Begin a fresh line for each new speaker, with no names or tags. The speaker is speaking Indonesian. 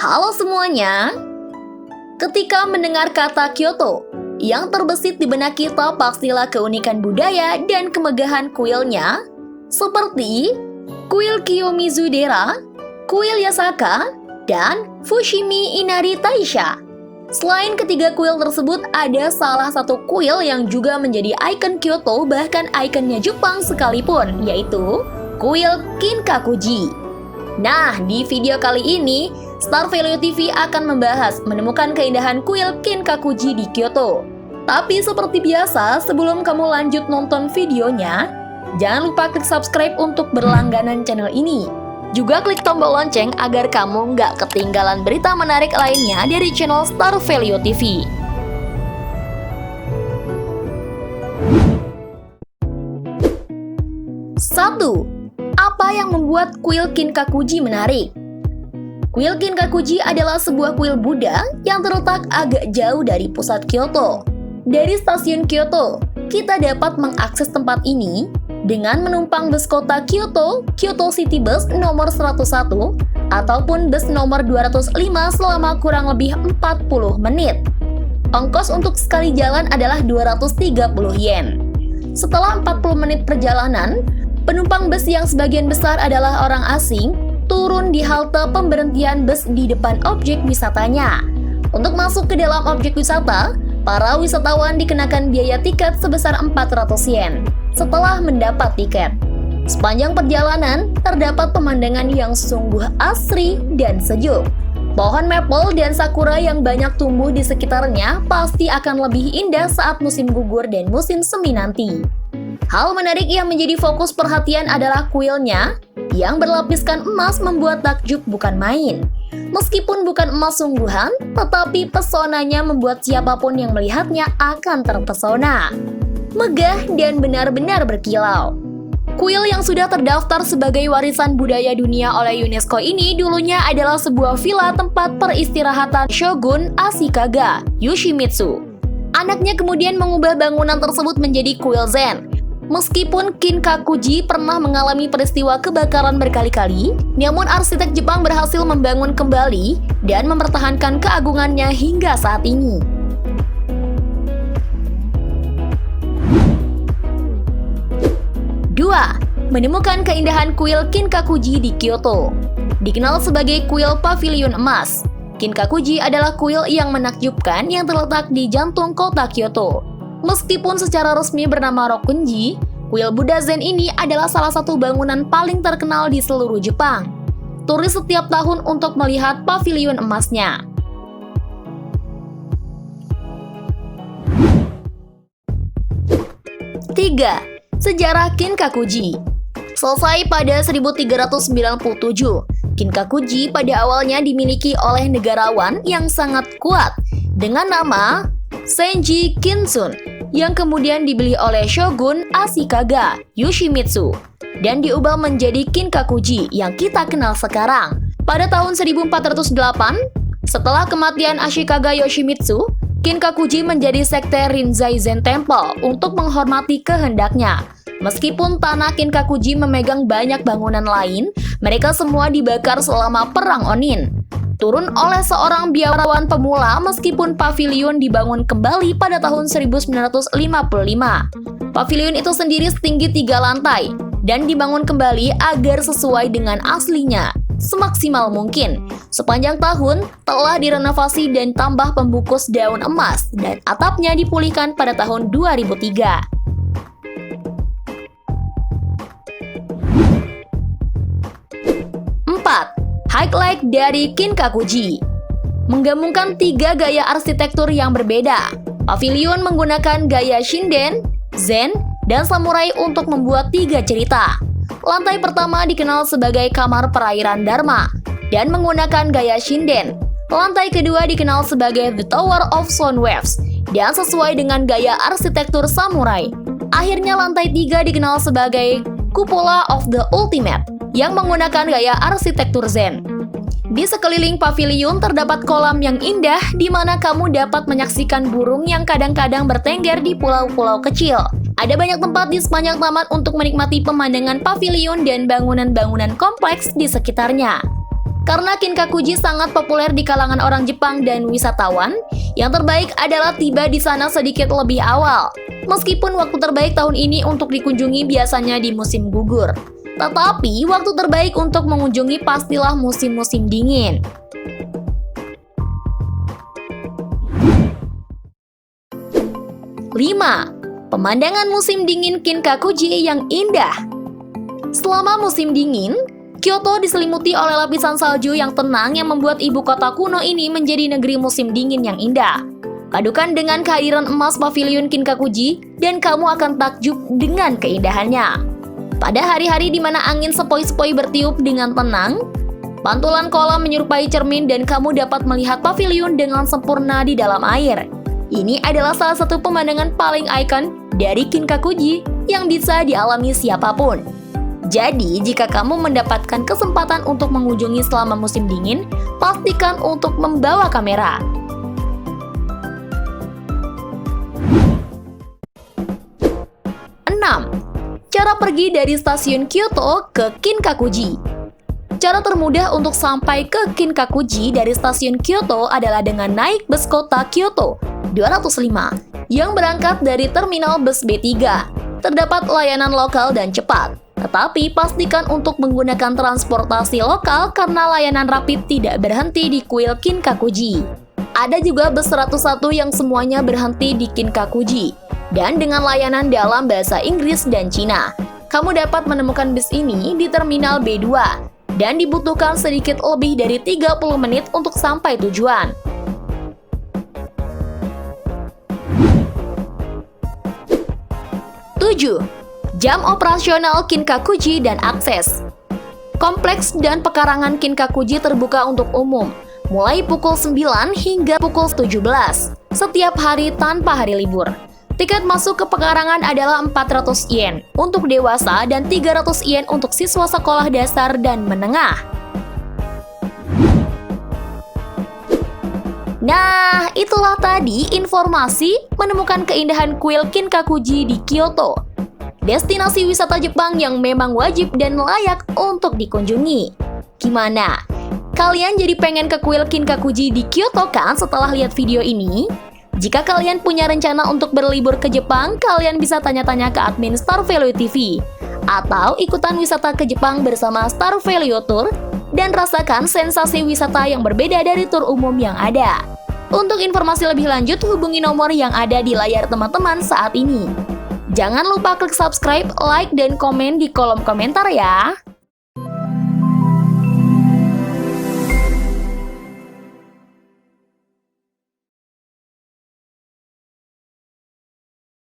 Halo semuanya. Ketika mendengar kata Kyoto, yang terbesit di benak kita pastilah keunikan budaya dan kemegahan kuilnya, seperti kuil Kiyomizu-dera, kuil Yasaka, dan Fushimi Inari Taisha. Selain ketiga kuil tersebut, ada salah satu kuil yang juga menjadi ikon Kyoto, bahkan ikonnya Jepang sekalipun, yaitu kuil Kinkakuji. Nah, di video kali ini, Star Value TV akan membahas menemukan keindahan kuil Kinkakuji di Kyoto. Tapi seperti biasa, sebelum kamu lanjut nonton videonya, jangan lupa klik subscribe untuk berlangganan channel ini. Juga klik tombol lonceng agar kamu nggak ketinggalan berita menarik lainnya dari channel Star Value TV. Satu, apa yang membuat kuil Kinkakuji menarik? Kuil Kinkakuji adalah sebuah kuil Buddha yang terletak agak jauh dari pusat Kyoto. Dari stasiun Kyoto, kita dapat mengakses tempat ini dengan menumpang bus kota Kyoto, Kyoto City Bus nomor 101, ataupun bus nomor 205 selama kurang lebih 40 menit. Ongkos untuk sekali jalan adalah 230 yen. Setelah 40 menit perjalanan, penumpang bus yang sebagian besar adalah orang asing turun di halte pemberhentian bus di depan objek wisatanya. Untuk masuk ke dalam objek wisata, para wisatawan dikenakan biaya tiket sebesar 400 yen setelah mendapat tiket. Sepanjang perjalanan, terdapat pemandangan yang sungguh asri dan sejuk. Pohon maple dan sakura yang banyak tumbuh di sekitarnya pasti akan lebih indah saat musim gugur dan musim semi nanti. Hal menarik yang menjadi fokus perhatian adalah kuilnya yang berlapiskan emas membuat takjub bukan main. Meskipun bukan emas sungguhan, tetapi pesonanya membuat siapapun yang melihatnya akan terpesona. Megah dan benar-benar berkilau. Kuil yang sudah terdaftar sebagai warisan budaya dunia oleh UNESCO ini dulunya adalah sebuah villa tempat peristirahatan Shogun Ashikaga Yoshimitsu. Anaknya kemudian mengubah bangunan tersebut menjadi kuil Zen. Meskipun Kinkakuji pernah mengalami peristiwa kebakaran berkali-kali, namun arsitek Jepang berhasil membangun kembali dan mempertahankan keagungannya hingga saat ini. Dua, menemukan keindahan kuil Kinkakuji di Kyoto. Dikenal sebagai kuil pavilion emas, Kinkakuji adalah kuil yang menakjubkan yang terletak di jantung kota Kyoto. Meskipun secara resmi bernama Rokkunji, kuil Buddha Zen ini adalah salah satu bangunan paling terkenal di seluruh Jepang. Turis setiap tahun untuk melihat pavilion emasnya. Tiga, sejarah Kinkakuji. Selesai pada 1397, Kinkakuji pada awalnya dimiliki oleh negarawan yang sangat kuat dengan nama Senji Kinsun, yang kemudian dibeli oleh Shogun Ashikaga Yoshimitsu dan diubah menjadi Kinkakuji yang kita kenal sekarang. Pada tahun 1408, setelah kematian Ashikaga Yoshimitsu, Kinkakuji menjadi sekte Rinzai Zen Temple untuk menghormati kehendaknya. Meskipun tanah Kinkakuji memegang banyak bangunan lain, mereka semua dibakar selama Perang Onin. Turun oleh seorang biarawan pemula meskipun pavilion dibangun kembali pada tahun 1955. Pavilion itu sendiri setinggi 3 lantai dan dibangun kembali agar sesuai dengan aslinya semaksimal mungkin. Sepanjang tahun telah direnovasi dan tambah pembungkus daun emas dan atapnya dipulihkan pada tahun 2003. Highlight dari Kinkakuji menggabungkan 3 gaya arsitektur yang berbeda. Pavilion menggunakan gaya Shinden, Zen, dan samurai untuk membuat 3 cerita. Lantai pertama dikenal sebagai kamar perairan Dharma dan menggunakan gaya Shinden. Lantai kedua dikenal sebagai The Tower of Sound Waves dan sesuai dengan gaya arsitektur samurai. Akhirnya lantai 3 dikenal sebagai Cupola of the Ultimate yang menggunakan gaya arsitektur Zen. Di sekeliling pavilion terdapat kolam yang indah di mana kamu dapat menyaksikan burung yang kadang-kadang bertengger di pulau-pulau kecil. Ada banyak tempat di sepanjang taman untuk menikmati pemandangan pavilion dan bangunan-bangunan kompleks di sekitarnya. Karena Kinkakuji sangat populer di kalangan orang Jepang dan wisatawan, yang terbaik adalah tiba di sana sedikit lebih awal. Meskipun waktu terbaik tahun ini untuk dikunjungi biasanya di musim gugur. Tetapi, waktu terbaik untuk mengunjungi pastilah musim-musim dingin. 5. Pemandangan musim dingin Kinkakuji yang indah. Selama musim dingin, Kyoto diselimuti oleh lapisan salju yang tenang yang membuat ibu kota kuno ini menjadi negeri musim dingin yang indah. Padukan dengan kehadiran emas pavilion Kinkakuji, dan kamu akan takjub dengan keindahannya. Pada hari-hari di mana angin sepoi-sepoi bertiup dengan tenang, pantulan kolam menyerupai cermin dan kamu dapat melihat pavilion dengan sempurna di dalam air. Ini adalah salah satu pemandangan paling ikon dari Kinkakuji yang bisa dialami siapapun. Jadi, jika kamu mendapatkan kesempatan untuk mengunjungi selama musim dingin, pastikan untuk membawa kamera. 6. Cara pergi dari stasiun Kyoto ke Kinkakuji. Cara termudah untuk sampai ke Kinkakuji dari stasiun Kyoto adalah dengan naik bus kota Kyoto 205 yang berangkat dari terminal bus B3. Terdapat layanan lokal dan cepat, tetapi pastikan untuk menggunakan transportasi lokal karena layanan rapid tidak berhenti di kuil Kinkakuji. Ada juga bus 101 yang semuanya berhenti di Kinkakuji. Dan dengan layanan dalam bahasa Inggris dan Cina. Kamu dapat menemukan bus ini di terminal B2 dan dibutuhkan sedikit lebih dari 30 menit untuk sampai tujuan. 7. Jam operasional Kinkakuji dan akses. Kompleks dan pekarangan Kinkakuji terbuka untuk umum, mulai pukul 9 hingga pukul 17, setiap hari tanpa hari libur. Tiket masuk ke pekarangan adalah 400 yen untuk dewasa dan 300 yen untuk siswa sekolah dasar dan menengah. Nah, itulah tadi informasi menemukan keindahan kuil Kinkakuji di Kyoto. Destinasi wisata Jepang yang memang wajib dan layak untuk dikunjungi. Gimana? Kalian jadi pengen ke kuil Kinkakuji di Kyoto kan setelah lihat video ini? Jika kalian punya rencana untuk berlibur ke Jepang, kalian bisa tanya-tanya ke admin Star Value TV atau ikutan wisata ke Jepang bersama Star Value Tour dan rasakan sensasi wisata yang berbeda dari tur umum yang ada. Untuk informasi lebih lanjut, hubungi nomor yang ada di layar teman-teman saat ini. Jangan lupa klik subscribe, like, dan komen di kolom komentar ya.